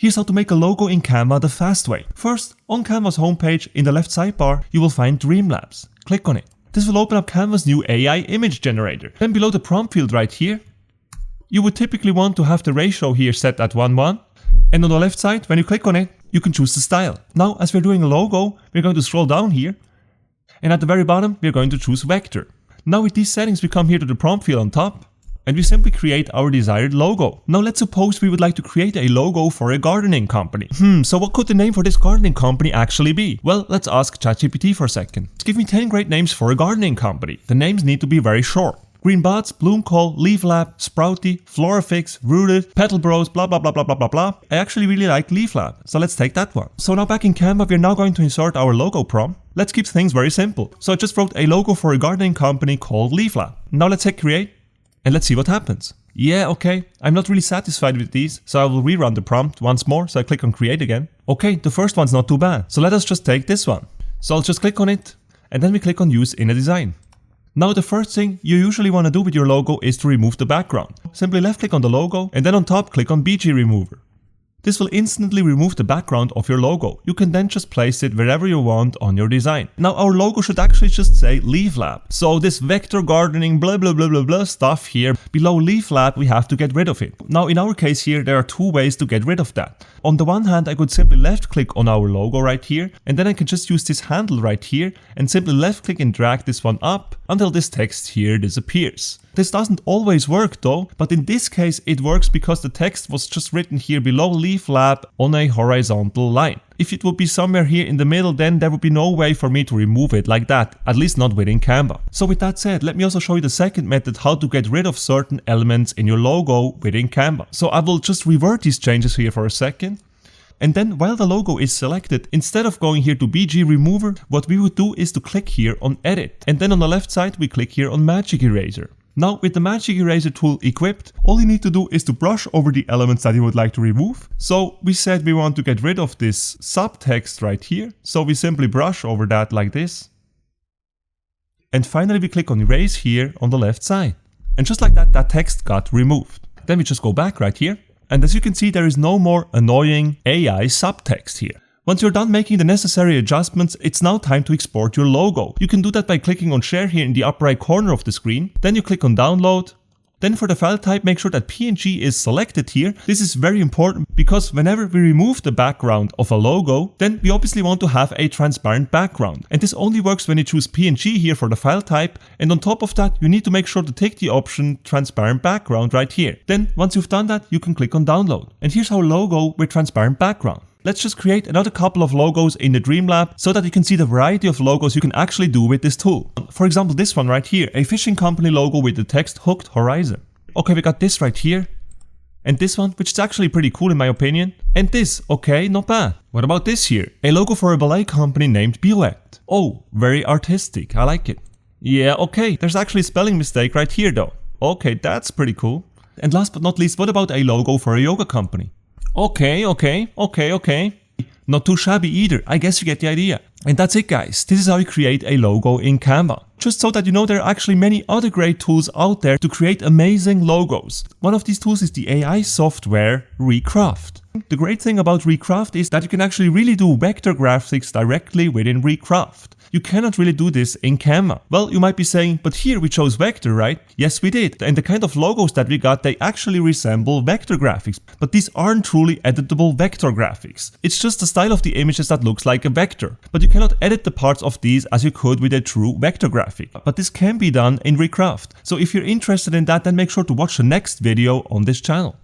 Here's how to make a logo in Canva the fast way. First, on Canva's homepage in the left sidebar, you will find Dreamlabs. Click on it. This will open up Canva's new AI image generator. Then below the prompt field right here, you would typically want to have the ratio here set at 1:1. And on the left side, when you click on it, you can choose the style. Now, as we're doing a logo, we're going to scroll down here. And at the very bottom, we're going to choose vector. Now with these settings, we come here to the prompt field on top. And we simply create our desired logo. Now let's suppose we would like to create a logo for a gardening company. So what could the name for this gardening company actually be? Well, let's ask ChatGPT for a second. Give me 10 great names for a gardening company. The names need to be very short. Green Bots, Bloom Call, Leaf Lab, Sprouty, Florafix, Rooted, Petal Bros, blah blah blah blah blah blah blah. I actually really like Leaf Lab, so let's take that one. So now back in Canva, we're now going to insert our logo prompt. Let's keep things very simple. So I just wrote a logo for a gardening company called Leaf Lab. Now let's hit create. And let's see what happens. Yeah, okay, I'm not really satisfied with these, so I will rerun the prompt once more, so I click on create again. Okay, the first one's not too bad, so let us just take this one. So I'll just click on it, and then we click on use in a design. Now the first thing you usually want to do with your logo is to remove the background. Simply left click on the logo, and then on top click on BG Remover. This will instantly remove the background of your logo. You can then just place it wherever you want on your design. Now our logo should actually just say Leaf Lab. So this vector gardening blah blah blah blah blah stuff here below Leaf Lab, we have to get rid of it. Now in our case here, there are two ways to get rid of that. On the one hand, I could simply left click on our logo right here, and then I can just use this handle right here and simply left click and drag this one up until this text here disappears. This doesn't always work though, but in this case it works because the text was just written here below Leaf Lab on a horizontal line. If it would be somewhere here in the middle, then there would be no way for me to remove it like that, at least not within Canva. So with that said, let me also show you the second method how to get rid of certain elements in your logo within Canva. So I will just revert these changes here for a second. And then while the logo is selected, instead of going here to BG Remover, what we would do is to click here on Edit. And then on the left side, we click here on Magic Eraser. Now with the Magic Eraser tool equipped, all you need to do is to brush over the elements that you would like to remove. So we said we want to get rid of this subtext right here. So we simply brush over that like this. And finally we click on Erase here on the left side. And just like that, that text got removed. Then we just go back right here. And as you can see, there is no more annoying AI subtext here. Once you're done making the necessary adjustments, it's now time to export your logo. You can do that by clicking on Share here in the upper right corner of the screen. Then you click on Download. Then for the file type, make sure that PNG is selected here. This is very important because whenever we remove the background of a logo, then we obviously want to have a transparent background. And this only works when you choose PNG here for the file type. And on top of that, you need to make sure to take the option Transparent Background right here. Then once you've done that, you can click on Download. And here's our logo with transparent background. Let's just create another couple of logos in the Dreamlab so that you can see the variety of logos you can actually do with this tool. For example, this one right here, a fishing company logo with the text Hooked Horizon. Okay, we got this right here. And this one, which is actually pretty cool in my opinion. And this, okay, not bad. What about this here? A logo for a ballet company named Bioet. Oh, very artistic, I like it. Yeah, okay, there's actually a spelling mistake right here though. Okay, that's pretty cool. And last but not least, what about a logo for a yoga company? Okay. Not too shabby either, I guess you get the idea. And that's it guys, this is how you create a logo in Canva. Just so that you know, there are actually many other great tools out there to create amazing logos. One of these tools is the AI software Recraft. The great thing about Recraft is that you can actually really do vector graphics directly within Recraft. You cannot really do this in Canva. Well, you might be saying, but here we chose vector, right? Yes, we did. And the kind of logos that we got, they actually resemble vector graphics. But these aren't truly editable vector graphics. It's just the style of the images that looks like a vector. But you cannot edit the parts of these as you could with a true vector graphic. But this can be done in Recraft. So if you're interested in that, then make sure to watch the next video on this channel.